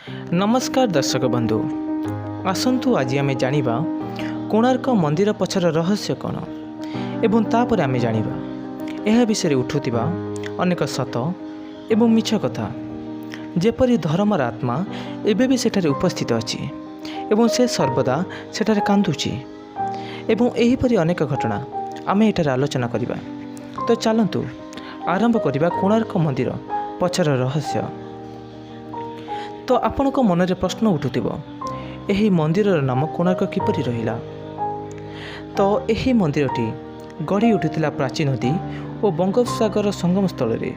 नमस्कार दर्शक बंधु, आसतु आज आम जाना कोणार्क मंदिर पछर रहस्य कौन एवं तापर आम जाना यह विषय उठुवा अनेक सत एवं मिछ कथा जेपरी धर्मर आत्मा एबे भी सेठारे उपस्थित अच्छी एवं से सर्वदा सेठारे कांदुची एवं एहीपरि अनेक घटना आम एठारे आलोचना करिबा। तो चलतु आरंभ करिबा कोणार्क मंदिर पछर रहस्य। तो आपण मन में प्रश्न उठुथिबो एही मंदिर नाम कोणार्क किपरि रहिला। तो एही मंदिरटी गढ़ी उठिथिला प्राचीन नदी और बंगोपसागर संगम स्थल रे।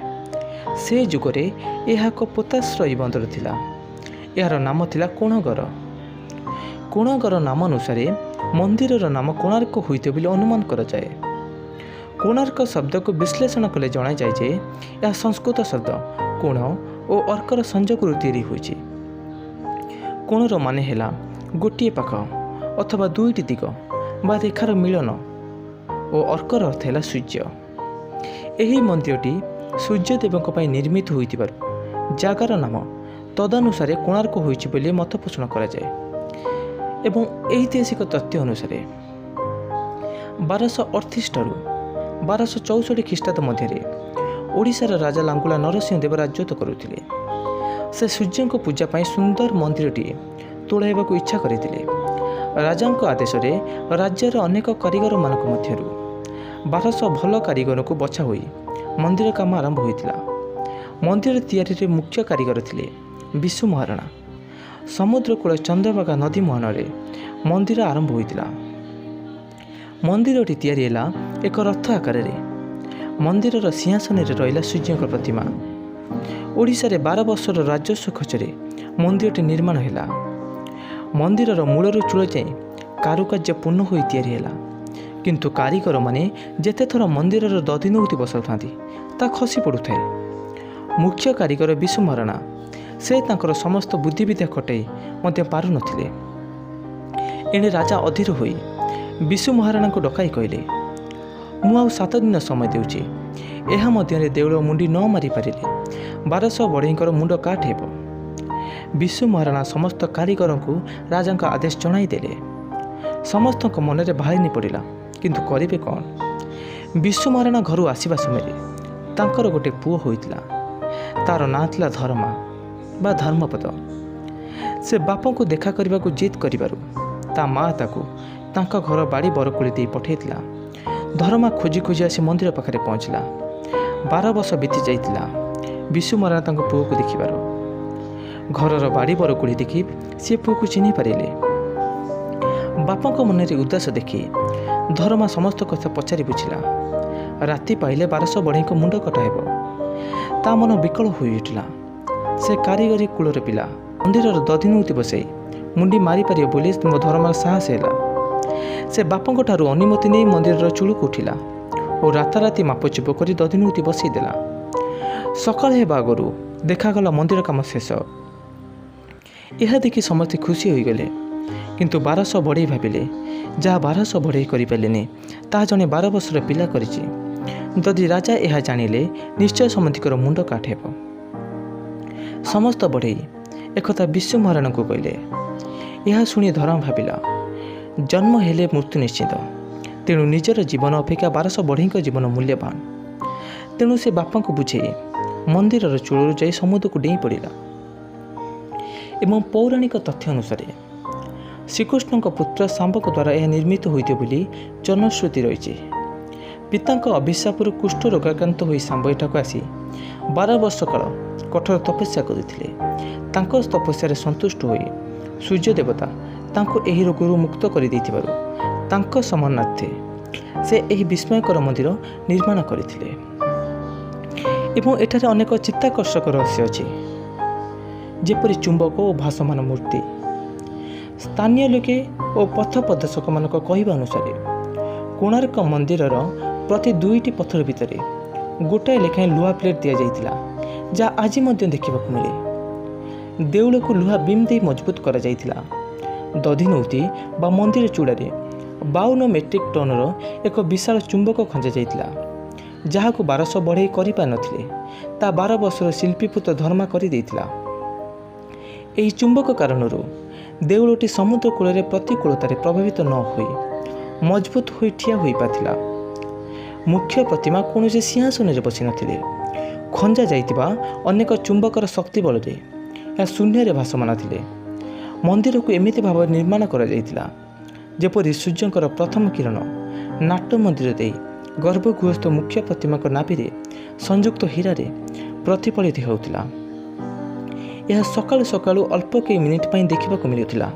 से जुगरे यह एक पोताश्रयी बंदर थिला। यार नाम थिला कोणगर। कोणगर नाम अनुसार मंदिरर नाम कोणार्क होइते बोली अनुमान करा जाए। कोणार्क शब्द को विश्लेषण कले जना जाए जे यह संस्कृत शब्द कोण और अर्कर संयोग तैयारी होइछि। कोणर माने हेला गोटिए पाख अथवा दुईटी दिग बा रेखार मिलन और अर्कर अर्थ है सूर्य। यही मंदिरटी सूर्यदेवों निर्मित होइतिबारु जागार नाम तदनुसार कोणार्क होइछि बोली मत पोषण करा जाए। एवं ऐतिहासिक तथ्य अनुसार 1238 रु 1264 ख्रीष्टाब्द मध्य ओडिशार राजा लांगुला नरसिंह देव राजत्व करुथिले। से सूर्य को पूजा पाई सुंदर मंदिरटी तोड़ाइबा को इच्छा करथिले। राजा आदेश रे राज्यर अनेक कारीगर मानक मध्यरु 1200 भल कारीगर को बछा होई मंदिर काम आरंभ होइतिला। मंदिर तैयारी रे मुख्य कारीगर थिले विशु महाराणा। समुद्र कूल चंद्रभागा नदी मुहान रे मंदिर आरंभ होइतिला। मंदिरटी तैयारी हैला एक रथ आकार रे। मंदिरर सिंहासन रे रहिला सूर्य प्रतिमा। ओडिशा रे 12 वर्षर राजस्व खर्चरे मंदिरटी निर्माण हैला। मंदिरर मूलर चूल जाए कारुकार्य पूर्ण होई तैयारी हैला, किंतु कारीगर माने जेते थर मंदिरर दधिनौती बसाउथांती ता खसी पड़ुथाए। मुख्य कारीगर विशु महाराणा से तांकर समस्त बुद्धिविद्या खटाई मध्य पारु नथिले। एणे राजा अधीर होई विशु महाराणा को डकाई कहले, मु आउ 7 दिन समय देउछि। एहा मध्य देउल मुंडी न मारी पारिले 1200 बढ़ईकर मुंड काट हेब। विशु महाराणा समस्त कारीगर को राजा का आदेश जणाई देले। समस्त मन में भाईनी पड़ा, किंतु करिबे कौन। विशु महाराणा घर आसवा समय तांकर गोटे पुओ होइतिला। तार ना थिला धर्मा बा धर्मपद। से बापा को देखा करने को जिद करिबारु ता माँ ताकू तांका घर बाड़ी बरकोली दे पठेइतिला। धर्मा खोजी खोजी आसी मंदिर पाखरे पहुँचला। 12 वर्ष बीती जाइतिला विशु महाराणा तांको पुओ को देखिबार। घरर बाड़ी बरकोली देखि सी पुओ को चिन्हि पारिले। बापा को मन में उदास देखि धर्मा समस्त कथा पचारि बुझिला। राति पाइले 1200 बढ़ई को मुंड कटा हेब। ता मन विकल होई उठिला। से कारीगरी कूलर पिला मंदिरर दधिनौती बसई मुंडी मारी पारियो बोली धर्मार साहस हैला। से बापा ठारू अनुमति नहीं मंदिर चूल को उठिला और राताराति मापचुप कर दधिनौती बसईदेला। सकाल हेबा आगु देखागला मंदिर काम शेष। यह देखि समस्ते खुशी हो गले, किंतु 1200 बढ़ई भाविले जहाँ 1200 बढ़ई करें ता जड़े 12 वर्षर पिला करिछि। जदि राजा यह जानिले निश्चय समधिकर मुंड काट हेब। समस्त बढ़ई एकथा विशु महाराणा को कहले। यह शुणी धर्म भाविला जन्म हेले मृत्यु निश्चित, तेणु निजर जीवन अपेक्षा 1200 बढ़ई जीवन मूल्यवान। तेणु से बापा को बुझे मंदिरर चूलू जाई समुद्र को डेई पड़ा। एवं पौराणिक तथ्य अनुसार श्रीकृष्ण पुत्र सांबक द्वारा यह निर्मित होइते बोली जनश्रुति रही। पिता अभिशापर कुष्ठ रोगाक्रांत होई सांब एठाक आसी 12 वर्ष काल कठोर तपस्या करते। तपस्या संतुष्ट होई सूर्य देवता तांको एही रोगरू मुक्त कर तांको सम्मानार्थे से एही विस्मयकर मंदिर निर्माण करथिले। एवं एठारे अनेक चित्ताकर्षक रहस्य अछि, जेपरि चुंबक और भासमान मूर्ति। स्थानीय लोके और पथ प्रदर्शक मानक कहवा अनुसार कोणार्क मंदिरर प्रति 2टी पत्थर भितर गोटाए लेखाएं लुहा प्लेट दि जाइतिला, जहाँ आज देखा मिले। देउल को लुहा बीम दे मजबूत करा जाइतिला। दधिनौती बा मंदिर चूड़ारे 52 मेट्रिक टनर एक विशाल चुंबक खंजा जाइतिला, जहाँ को 1200 बढ़ई करि पार नथिले ता 12 वर्षर शिल्पीपुत धर्मा करि देइतिला। ଏହି ଚୁମ୍ବକ କାରଣରୁ ଦେଉଳଟି ସମୁଦ୍ର କୂଳରେ ପ୍ରତିକୂଳତାରେ ପ୍ରଭାବିତ ନ ହୋଇ ମଜବୁତ ହୋଇ ଠିଆ ହୋଇପାରିଥିଲା। ମୁଖ୍ୟ ପ୍ରତିମା କୌଣସି ସିଂହାସନରେ ବସିନଥିଲେ। ଖଞ୍ଜା ଯାଇଥିବା ଅନେକ ଚୁମ୍ବକର ଶକ୍ତି ବଳରେ ଏହା ଶୂନ୍ୟରେ ଭାସମାନ ଥିଲେ। ମନ୍ଦିରକୁ ଏମିତି ଭାବରେ ନିର୍ମାଣ କରାଯାଇଥିଲା ଯେପରି ସୂର୍ଯ୍ୟଙ୍କର ପ୍ରଥମ କିରଣ ନାଟ୍ୟ ମନ୍ଦିର ଦେଇ ଗର୍ଭଗୃହସ୍ଥ ମୁଖ୍ୟ ପ୍ରତିମାଙ୍କ ନାଭିରେ ସଂଯୁକ୍ତ ହୀରାରେ ପ୍ରତିଫଳିତ ହେଉଥିଲା। ଏହା ସକାଳୁ ସକାଳୁ ଅଳ୍ପ କେଇ ମିନିଟ୍ ପାଇଁ ଦେଖିବାକୁ ମିଳୁଥିଲା।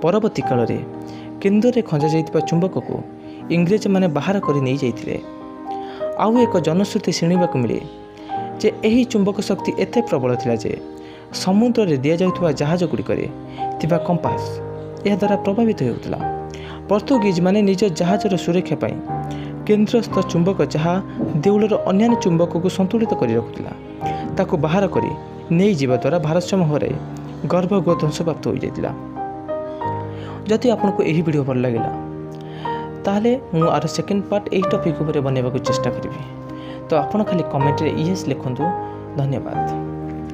ପରବର୍ତ୍ତୀ କାଳରେ କେନ୍ଦ୍ରରେ ଖଞ୍ଜା ଯାଇଥିବା ଚୁମ୍ବକକୁ ଇଂରେଜମାନେ ବାହାର କରି ନେଇଯାଇଥିଲେ। ଆଉ ଏକ ଜନଶ୍ରୁତି ଶୁଣିବାକୁ ମିଳେ ଯେ ଏହି ଚୁମ୍ବକ ଶକ୍ତି ଏତେ ପ୍ରବଳ ଥିଲା ଯେ ସମୁଦ୍ରରେ ଦିଆଯାଉଥିବା ଜାହାଜ ଗୁଡ଼ିକରେ ଥିବା କମ୍ପାସ ଏହାଦ୍ୱାରା ପ୍ରଭାବିତ ହେଉଥିଲା। ପର୍ତ୍ତୁଗୀଜମାନେ ନିଜ ଜାହାଜର ସୁରକ୍ଷା ପାଇଁ କେନ୍ଦ୍ରସ୍ଥ ଚୁମ୍ବକ ଯାହା ଦେଉଳର ଅନ୍ୟାନ୍ୟ ଚୁମ୍ବକକୁ ସନ୍ତୁଳିତ କରି ରଖୁଥିଲା ତାକୁ ବାହାର କରି ନେଇଯିବା ଦ୍ୱାରା ଭାରସାମ୍ୟ ହରାଇ ଗର୍ଭଗୃହ ଧ୍ୱଂସପ୍ରାପ୍ତ ହୋଇଯାଇଥିଲା। ଯଦି ଆପଣଙ୍କୁ ଏହି ଭିଡ଼ିଓ ଭଲ ଲାଗିଲା ତାହେଲେ ମୁଁ ଆର ସେକେଣ୍ଡ ପାର୍ଟ ଏହି ଟପିକ୍ ଉପରେ ବନାଇବାକୁ ଚେଷ୍ଟା କରିବି। ତ ଆପଣ ଖାଲି କମେଣ୍ଟରେ ୟେସ୍ ଲେଖନ୍ତୁ। ଧନ୍ୟବାଦ।